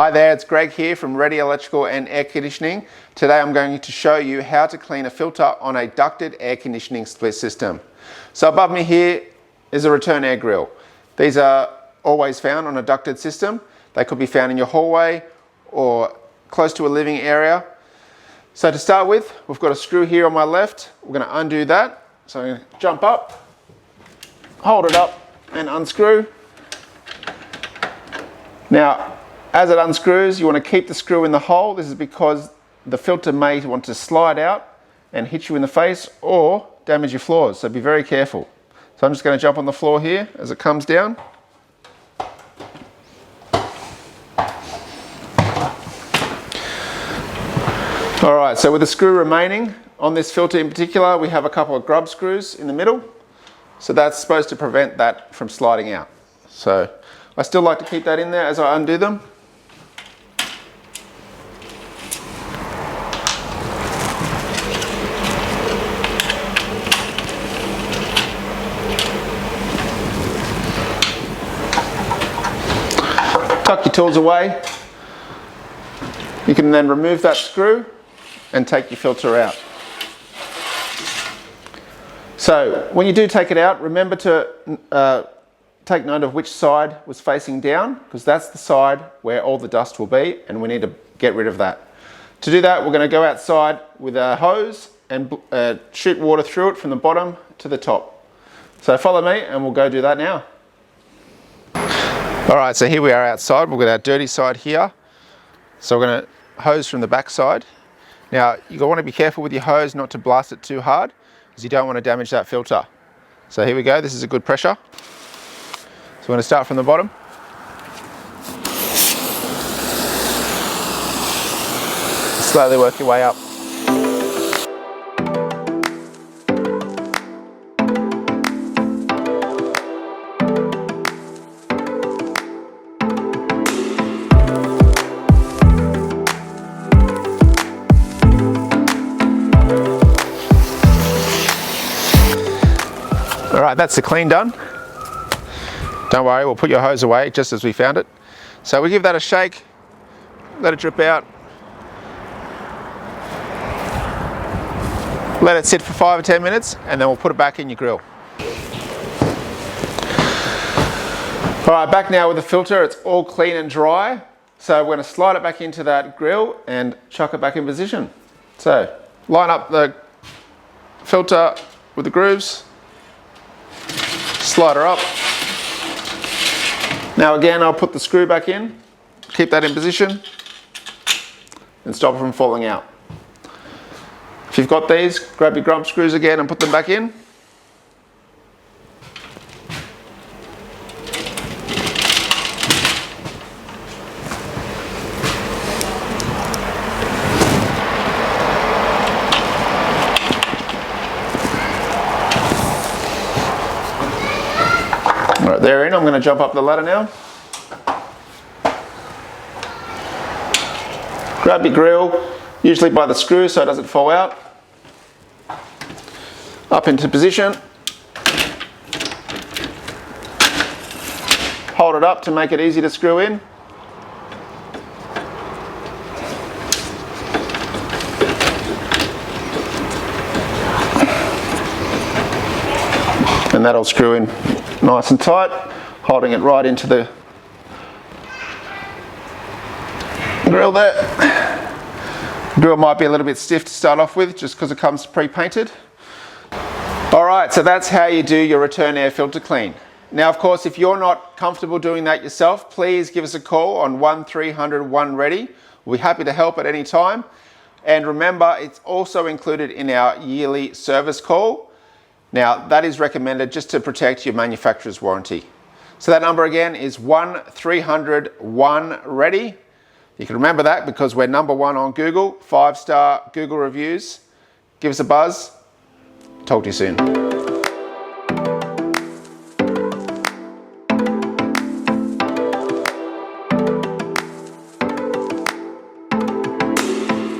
Hi there, it's Greg here from Ready Electrical and Air Conditioning. Today I'm going to show you how to clean a filter on a ducted air conditioning split system. So above me here is a return air grill. These are always found on a ducted system. They could be found in your hallway or close to a living area. So to start with, we've got a screw here on my left. We're going to undo that. So I'm going to jump up, hold it up and unscrew. Now, as it unscrews, you want to keep the screw in the hole. This is because the filter may want to slide out and hit you in the face or damage your floors, so be very careful. So I'm just going to jump on the floor here as it comes down. Alright, so with the screw remaining, on this filter in particular, we have a couple of grub screws in the middle. So that's supposed to prevent that from sliding out. So I still like to keep that in there as I undo them. Tuck your tools away. You can then remove that screw and take your filter out. So when you do take it out, remember to take note of which side was facing down, because that's the side where all the dust will be, and we need to get rid of that. To do that, we're going to go outside with a hose and shoot water through it from the bottom to the top. So follow me and we'll go do that now. Alright, so here we are outside. We've got our dirty side here. So we're going to hose from the back side. Now, you want to be careful with your hose not to blast it too hard, because you don't want to damage that filter. So here we go, this is a good pressure. So we're going to start from the bottom. Slowly work your way up. Alright, that's the clean done. Don't worry, we'll put your hose away just as we found it. So we give that a shake, let it drip out. Let it sit for 5 or 10 minutes and then we'll put it back in your grill. Alright, back now with the filter. It's all clean and dry. So we're going to slide it back into that grill and chuck it back in position. So line up the filter with the grooves. Slide her up. Now again, I'll put the screw back in, keep that in position, and stop it from falling out. If you've got these, grab your grub screws again and put them back in. Alright, they're in. I'm going to jump up the ladder now. Grab your grill, usually by the screw so it doesn't fall out. Up into position. Hold it up to make it easy to screw in. And that'll screw in nice and tight, holding it right into the grill there. The grill might be a little bit stiff to start off with just because it comes pre-painted. Alright, so that's how you do your return air filter clean. Now of course, if you're not comfortable doing that yourself, please give us a call on 1300-1READY. We'll be happy to help at any time. And remember, it's also included in our yearly service call. Now, that is recommended just to protect your manufacturer's warranty. So that number again is 1300-1READY. You can remember that because we're #1 on Google, 5-star Google reviews. Give us a buzz. Talk to you soon.